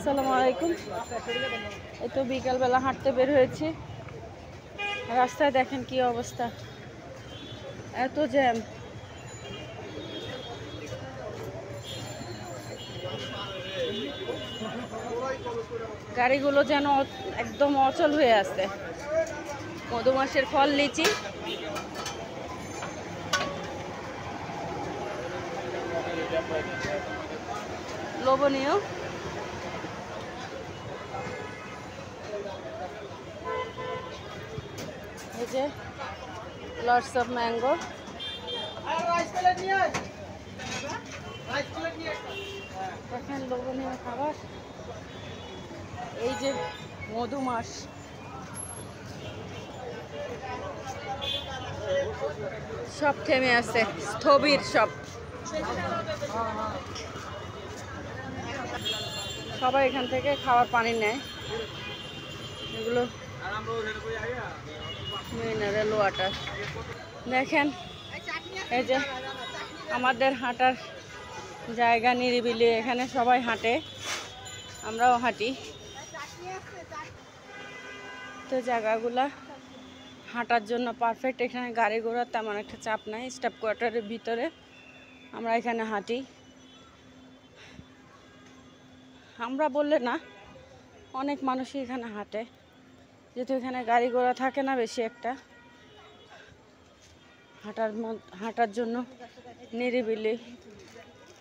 আসসালামু আলাইকুম। এই তো বিকালবেলা হাঁটতে বের হয়েছি। রাস্তায় দেখেন কি অবস্থা, এত জ্যাম। গাড়িগুলো যেন একদম অচল হয়ে আছে। মধুমাসের ফল লিচি, লোভনীয়। এই যে লটস অফ ম্যাঙ্গো। দেখেন লোভনীয় খাবার। এই যে মধুমাস, সব থেমে আছে, স্থবির সব। সবাই এখান থেকে খাওয়ার পানি নেয়। এগুলো মিনারেল ওয়াটার। দেখেন এই যে আমাদের হাঁটার জায়গা নিরিবিলি, এখানে সবাই হাঁটে, আমরাও হাঁটি। তো জায়গাগুলা হাঁটার জন্য পারফেক্ট। এখানে গাড়ি ঘোড়ার তেমন একটা চাপ নাই। স্টাফ কোয়ার্টারের ভিতরে আমরা এখানে হাঁটি। আমরা বললে না, অনেক মানুষই এখানে হাঁটে, যেহেতু এখানে গাড়ি ঘোড়া থাকে না বেশি একটা। হাঁটার জন্য নিরিবিলি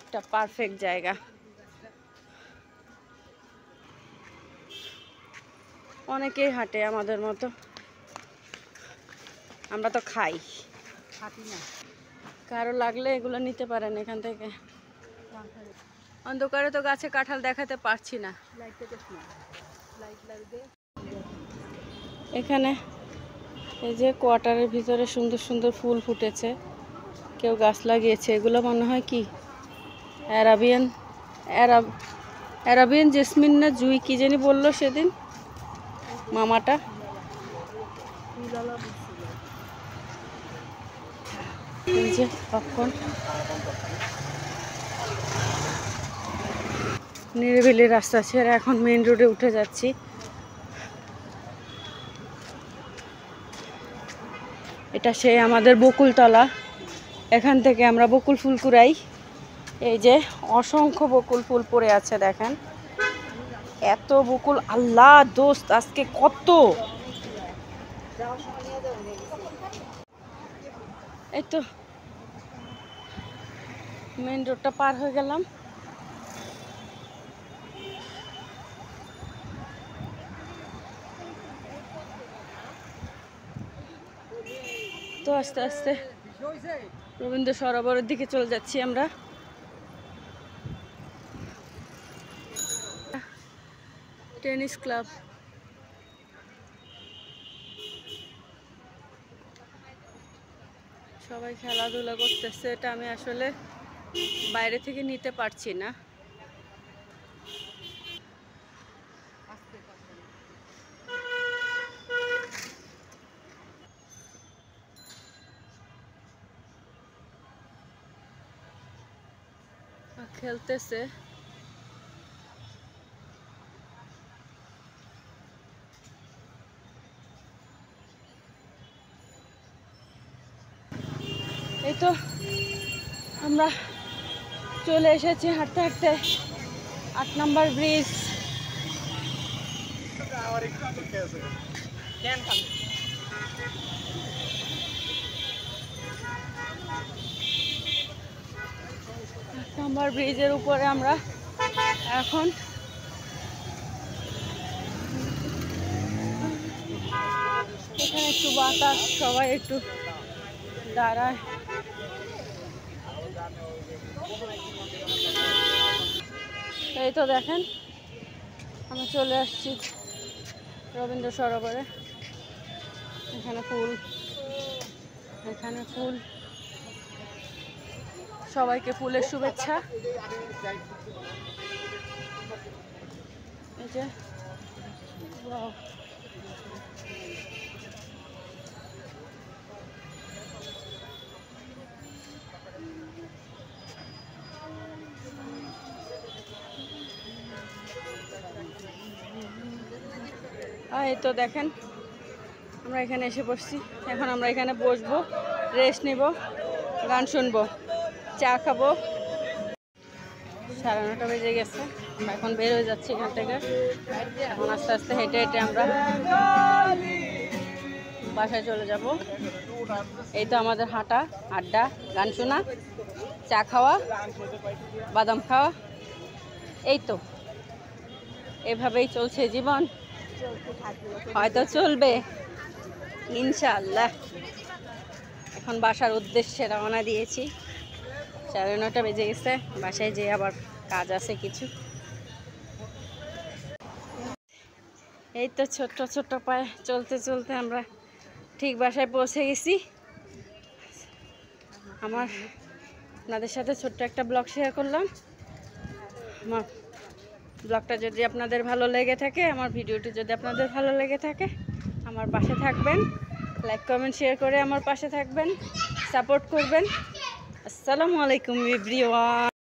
একটা পারফেক্ট জায়গা। অনেকেই হাঁটে আমাদের মতো, আমরা তো খাই, হাঁটি না। কারো লাগলে এগুলো নিতে পারেন এখান থেকে। অন্ধকারে তো গাছে কাঁঠাল দেখাতে পারছি না। এখানে এই যে কোয়ার্টারের ভিতরে সুন্দর সুন্দর ফুল ফুটেছে, কেউ গাছ লাগিয়েছে। এগুলো মনে হয় কি অ্যারাবিয়ান জেসমিন না জুই, কি জানি বললো সেদিন মামাটা। এই যে কখন নিরিবিলি রাস্তা ছেড়ে এখন মেইন রোডে উঠে যাচ্ছি। এটা সেই আমাদের বকুলতলা। এখান থেকে আমরা বকুল ফুল কুড়াই। এই যে অসংখ্য বকুল ফুল পড়ে আছে, দেখেন এত বকুল। আল্লাহ দোস্ত, আজকে কত। এই তো মেইন রোডটা পার হয়ে গেলাম। তো আস্তে আস্তে রবীন্দ্র সরোবরের দিকে চলে যাচ্ছি আমরা। টেনিস ক্লাব, সবাই খেলাধুলা করতেছে। এটা আমি আসলে বাইরে থেকে নিতে পারছি না। খেলতেছে। এই তো আমরা চলে এসেছি হাঁটতে হাঁটতে 8 নম্বর ব্রিজ। নম্বর ব্রিজের উপরে আমরা এখন। এখানে একটু বাতাস, সবাই একটু দাঁড়ায়। এই তো দেখেন আমি চলে আসছি রবীন্দ্র সরোবরে। এখানে ফুল, এখানে ফুল, সবাইকে ফুলের শুভেচ্ছা। এই যে এই তো দেখেন আমরা এখানে এসে বসছি। এখন আমরা এখানে বসবো, রেস্ট নিব, গান শুনবো, চা খাবো। 9:30 বেজে গেছে, আমরা এখন বের হয়ে যাচ্ছি এখান থেকে। এখন আস্তে আস্তে হেঁটে হেঁটে আমরা বাসায় চলে যাব। এই তো আমাদের হাঁটা, আড্ডা, গান শোনা, চা খাওয়া, বাদাম খাওয়া, এই তো এভাবেই চলছে জীবন, হয়তো চলবে ইনশাআল্লাহ। এখন বাসার উদ্দেশ্যে রওনা দিয়েছি। 9:30 বেজে গেছে, বাসায় যেয়ে আবার কাজ আছে কিছু। এই তো ছোট্ট ছোট্ট পায়ে চলতে চলতে আমরা ঠিক বাসায় পৌঁছে গেছি। আপনাদের সাথে ছোট্ট একটা ব্লগ শেয়ার করলাম। আমার ব্লগটা যদি আপনাদের ভালো লেগে থাকে, আমার ভিডিওটি যদি আপনাদের ভালো লেগে থাকে, আমার পাশে থাকবেন, লাইক কমেন্ট শেয়ার করে আমার পাশে থাকবেন, সাপোর্ট করবেন। আসসালামু আলাইকুম এভরিওয়ান।